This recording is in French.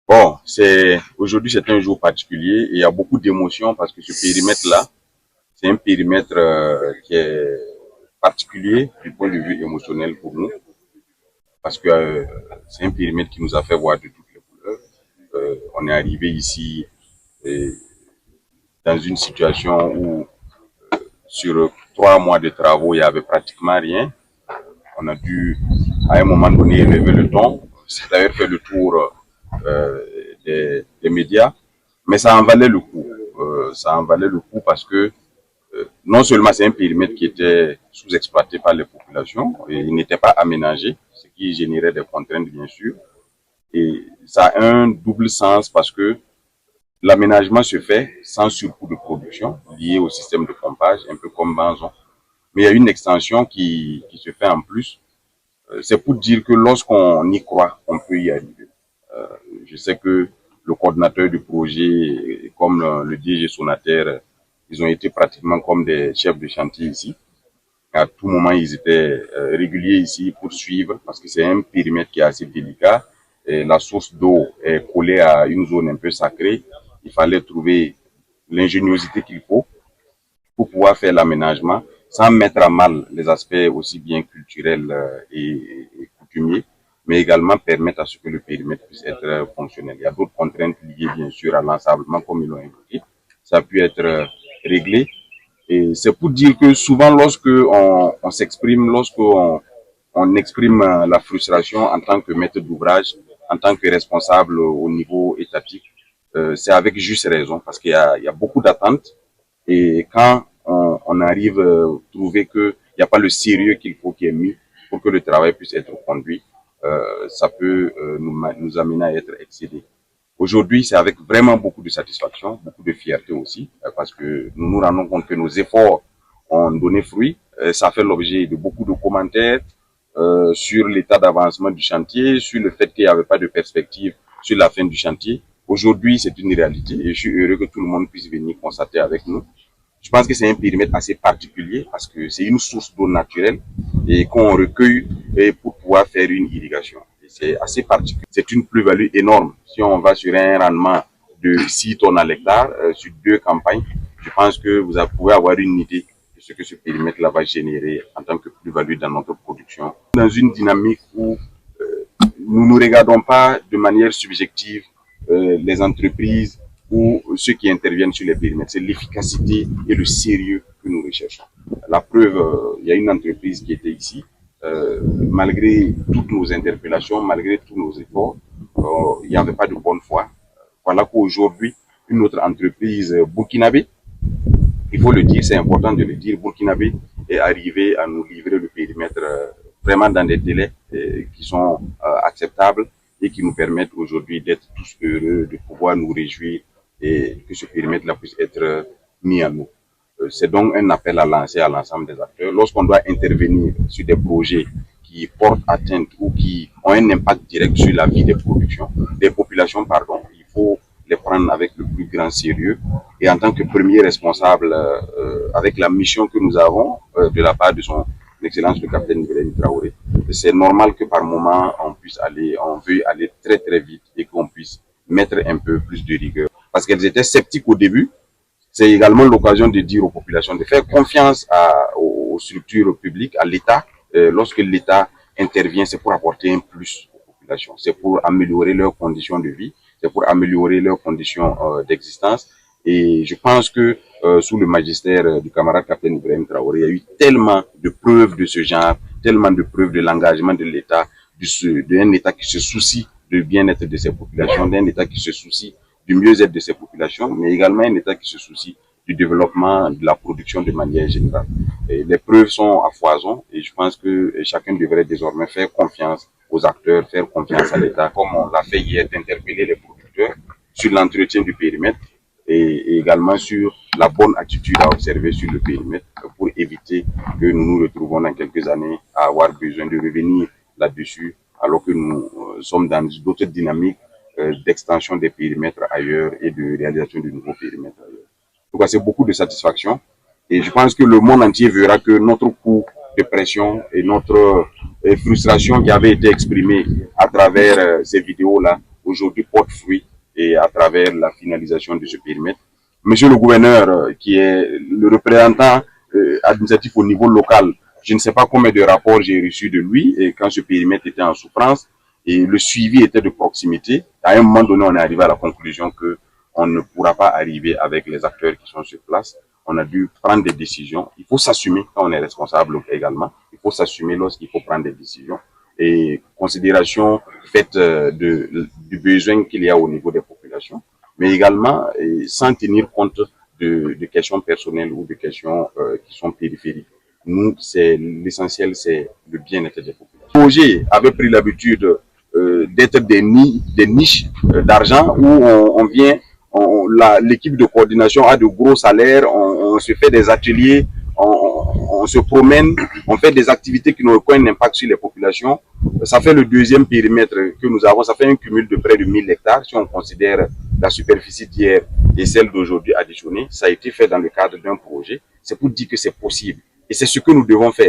Bon, aujourd'hui c'est un jour particulier et il y a beaucoup d'émotions parce que ce périmètre-là, c'est un périmètre qui est particulier du point de vue émotionnel pour nous parce que c'est un périmètre qui nous a fait voir de toutes les couleurs. On est arrivé ici euh, dans une situation où sur 3 mois de travaux, il y avait pratiquement rien. On a dû à un moment donné élever le ton. C'est d'ailleurs fait le tour des médias, mais ça en valait le coup. Ça en valait le coup parce que non seulement c'est un périmètre qui était sous-exploité par les populations, et il n'était pas aménagé, ce qui générait des contraintes bien sûr, et ça a un double sens parce que l'aménagement se fait sans surcoût de production lié au système de pompage, un peu comme Banzon, mais il y a une extension qui se fait en plus. C'est pour dire que lorsqu'on y croit, on peut y arriver. Je sais que le coordinateur du projet, comme le DG Sonater, ils ont été pratiquement comme des chefs de chantier ici. À tout moment, ils étaient réguliers ici pour suivre parce que c'est un périmètre qui est assez délicat. Et la source d'eau est collée à une zone un peu sacrée. Il fallait trouver l'ingéniosité qu'il faut pour pouvoir faire l'aménagement sans mettre à mal les aspects aussi bien culturels et coutumiers, mais également permettre à ce que le périmètre puisse être fonctionnel. Il y a d'autres contraintes liées bien sûr à l'ensablement comme ils l'ont évoqué. Ça a pu être réglé. Et c'est pour dire que souvent lorsque on s'exprime, on exprime la frustration en tant que maître d'ouvrage, en tant que responsable au niveau étatique, c'est avec juste raison parce qu'il y a beaucoup d'attentes et quand on arrive à trouver qu'il n'y a pas le sérieux qu'il faut qui est mis pour que le travail puisse être conduit, ça peut nous amener à être excédés. Aujourd'hui, c'est avec vraiment beaucoup de satisfaction, beaucoup de fierté aussi, parce que nous nous rendons compte que nos efforts ont donné fruit. Ça fait l'objet de beaucoup de commentaires sur l'état d'avancement du chantier, sur le fait qu'il n'y avait pas de perspective sur la fin du chantier. Aujourd'hui, c'est une réalité et je suis heureux que tout le monde puisse venir constater avec nous. Je pense que c'est un périmètre assez particulier parce que c'est une source d'eau naturelle et qu'on recueille pour pouvoir faire une irrigation. C'est assez particulier. C'est une plus-value énorme. Si on va sur un rendement de 6 tonnes à l'hectare sur 2 campagnes, je pense que vous pouvez avoir une idée de ce que ce périmètre-là va générer en tant que plus-value dans notre production. Dans une dynamique où nous ne regardons pas de manière subjective les entreprises ou ceux qui interviennent sur les périmètres. C'est l'efficacité et le sérieux que nous recherchons. La preuve, il y a une entreprise qui était ici, malgré toutes nos interpellations, malgré tous nos efforts, il n'y avait pas de bonne foi. Voilà qu'aujourd'hui, une autre entreprise burkinabé, il faut le dire, c'est important de le dire, burkinabé est arrivé à nous livrer le périmètre vraiment dans des délais qui sont acceptables et qui nous permettent aujourd'hui d'être tous heureux, de pouvoir nous réjouir et que ce périmètre-là puisse être mis à nous. C'est donc un appel à lancer à l'ensemble des acteurs. Lorsqu'on doit intervenir sur des projets qui portent atteinte ou qui ont un impact direct sur la vie des populations, pardon, il faut les prendre avec le plus grand sérieux. Et en tant que premier responsable, avec la mission que nous avons de la part de son Excellence le capitaine Ibrahim Traoré, c'est normal que par moment on veuille aller très très vite et qu'on puisse mettre un peu plus de rigueur. Parce qu'elles étaient sceptiques au début. C'est également l'occasion de dire aux populations de faire confiance aux structures publiques, à l'État. Lorsque l'État intervient, c'est pour apporter un plus aux populations. C'est pour améliorer leurs conditions de vie, c'est pour améliorer leurs conditions d'existence. Et je pense que sous le magistère du camarade capitaine Ibrahim Traoré, il y a eu tellement de preuves de ce genre, tellement de preuves de l'engagement de l'État, d'un État qui se soucie du bien-être de ses populations, d'un État qui se soucie du mieux-être de ses populations, mais également un État qui se soucie du développement de la production de manière générale. Et les preuves sont à foison et je pense que chacun devrait désormais faire confiance aux acteurs, faire confiance à l'État, comme on l'a fait hier, d'interpeller les producteurs sur l'entretien du périmètre et également sur la bonne attitude à observer sur le périmètre pour éviter que nous nous retrouvons dans quelques années à avoir besoin de revenir là-dessus alors que nous sommes dans d'autres dynamiques d'extension des périmètres ailleurs et de réalisation de nouveaux périmètres ailleurs. Donc c'est beaucoup de satisfaction et je pense que le monde entier verra que notre coup de pression et notre frustration qui avait été exprimée à travers ces vidéos-là aujourd'hui porte fruit et à travers la finalisation de ce périmètre. Monsieur le gouverneur, qui est le représentant administratif au niveau local, je ne sais pas combien de rapports j'ai reçus de lui et quand ce périmètre était en souffrance et le suivi était de proximité. À un moment donné, on est arrivé à la conclusion que on ne pourra pas arriver avec les acteurs qui sont sur place. On a dû prendre des décisions. Il faut s'assumer quand on est responsable également. Il faut s'assumer lorsqu'il faut prendre des décisions. Et considération faite du besoin qu'il y a au niveau des populations, mais également sans tenir compte de questions personnelles ou de questions qui sont périphériques. Nous, c'est l'essentiel, c'est le bien-être des populations. Le projet avait pris l'habitude d'être des niches d'argent où on vient, l'équipe de coordination a de gros salaires, on se fait des ateliers, on se promène, on fait des activités qui n'ont aucun impact sur les populations. Ça fait le deuxième périmètre que nous avons, ça fait un cumul de près de 1000 hectares si on considère la superficie d'hier et celle d'aujourd'hui additionnée. Ça a été fait dans le cadre d'un projet. C'est pour dire que c'est possible et c'est ce que nous devons faire.